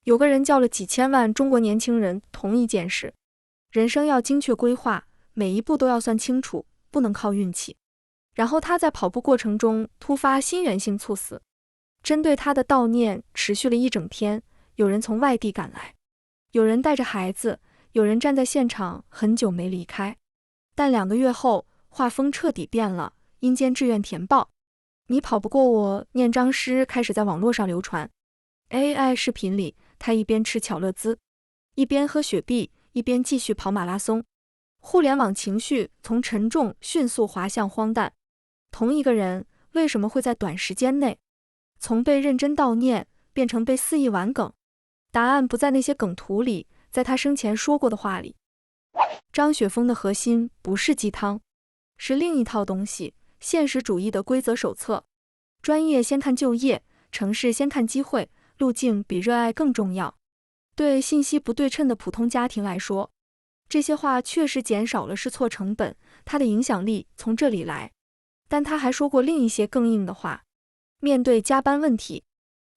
有個人叫了幾千萬中國年輕人同一件事：人生要精確規劃，每一步都要算清楚，不能靠運氣。然後他在跑步過程中突發心源性猝死。針對他的悼念持續了一整天，有人從外地趕來，有人帶着孩子，有人站在現場很久沒離開。但2個月後，畫風徹底變了，陰間志願填報：你跑不過我，念章詩開始在網絡上流傳。AI 視頻裡，他一邊吃巧樂茲，一邊喝雪碧，一邊繼續跑馬拉松。互聯網情緒從沉重迅速滑向荒誕。同一個人為什麼會在短時間內從被認真悼念變成被肆意玩梗？答案不在那些梗圖裡，在他生前說過的話裡。張雪峰的核心不是雞湯，是另一套東西，現實主義的規則手冊。專業先看就業，城市先看機會，路徑比熱愛更重要。對信息不對稱的普通家庭來說，這些話確實減少了試錯成本，它的影響力從這裡來。但他還說過另一些更硬的話。面對加班問題，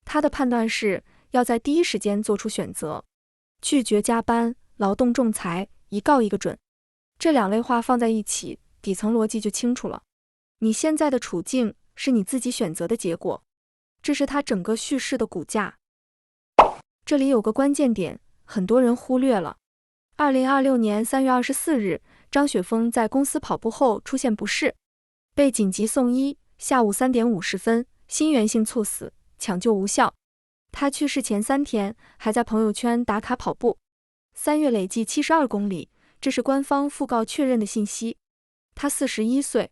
他的判斷是要在第一時間做出選擇，拒絕加班，勞動仲裁，一告一個準。這2類話放在一起，底層邏輯就清楚了。你現在的處境是你自己選擇的結果，這是他整個敘事的骨架。這裡有個關鍵點，很多人忽略了。2026年3月24日，張雪峰在公司跑步後出現不適，被緊急送醫，下午3點50分，心源性猝死，搶救無效。他去世前3天還在朋友圈打卡跑步，3月累計72公里，這是官方訃告確認的信息。他41歲。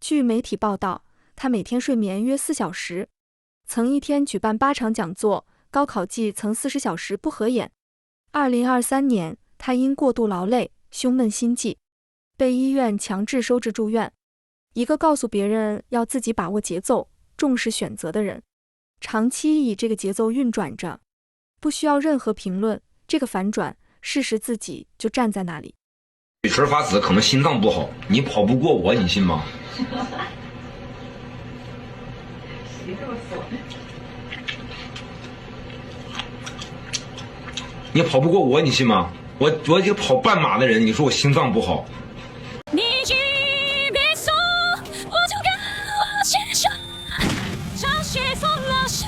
據媒體報道，他每天睡眠約4小時，曾一天舉辦8場講座，高考季曾40小時不合眼。2023年，他因過度勞累、胸悶心悸，被醫院強制收治住院。一個告訴別人要自己把握節奏、重視選擇的人，長期以這個節奏運轉着，不需要任何評論。這個反轉，事實自己就站在那裡。嘴唇發紫，可能心臟不好，你跑不過我，你信嗎？你跑不過我，你信嗎？我一個跑半馬的人，你說我心臟不好。你去別說，我就跟我先說，張雪峰老師，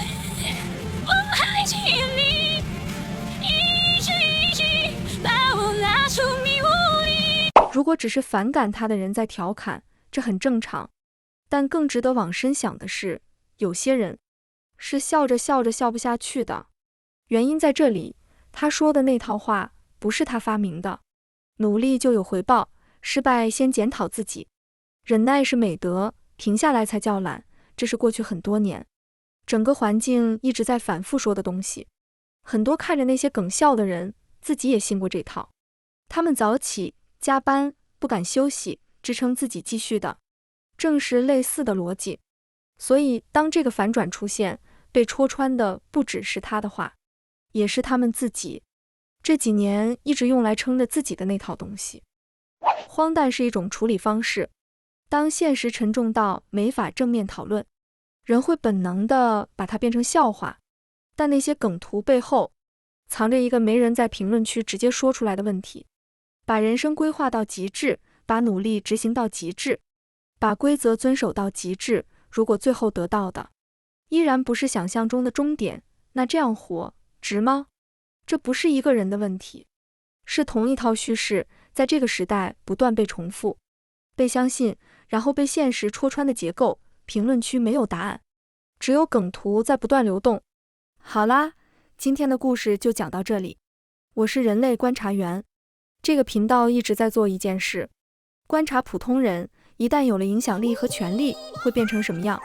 我還記得你，一句一句把我拉出迷霧裡。如果只是反感他的人在調侃，這很正常。但更值得往深想的是，有些人是笑着笑着笑不下去的。原因在这裡，他說的那套話不是他發明的。努力就有回報，失敗先檢討自己。忍耐是美德，停下來才叫懶。這是過去很多年整個環境一直在反覆說的東西。很多看着那些梗笑的人，自己也信過這套。他們早起加班，不敢休息，支撐自己繼續的，正是類似的邏輯。所以當這個反轉出現，被戳穿的不只是他的話，也是他們自己這幾年一直用來撐着自己的那套東西。荒誕是一種處理方式，當現實沉重到沒法正面討論，人會本能地把它變成笑話。但那些梗圖背後藏着一個沒人在評論區直接說出來的問題：把人生規劃到極致，把努力執行到極致，把規則遵守到極致，如果最後得到的依然不是想象中的終點，那這樣活值嗎？這不是一個人的問題，是同一套敘事在這個時代不斷被重複、被相信，然後被現實戳穿的結構。評論區沒有答案，只有梗圖在不斷流動。好啦，今天的故事就講到這裡。我是人類觀察員，這個頻道一直在做一件事，觀察普通人一旦有了影響力和權力會變成什麼樣。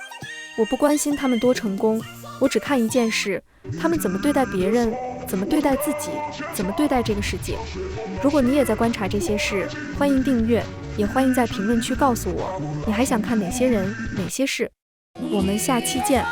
我不關心他們多成功，我只看一件事，他們怎麼對待別人，怎麼對待自己，怎麼對待這個世界。如果你也在觀察這些事，歡迎訂閱，也歡迎在評論區告訴我，你還想看哪些人，哪些事。我們下期見。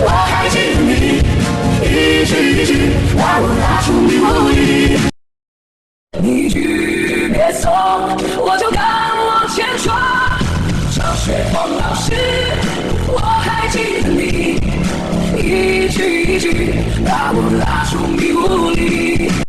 我還記得你，一句一句把我拉出迷霧裡。你一句別送，我就敢往前衝。上學黃老師，我還記得你，一句一句把我拉出迷霧裡。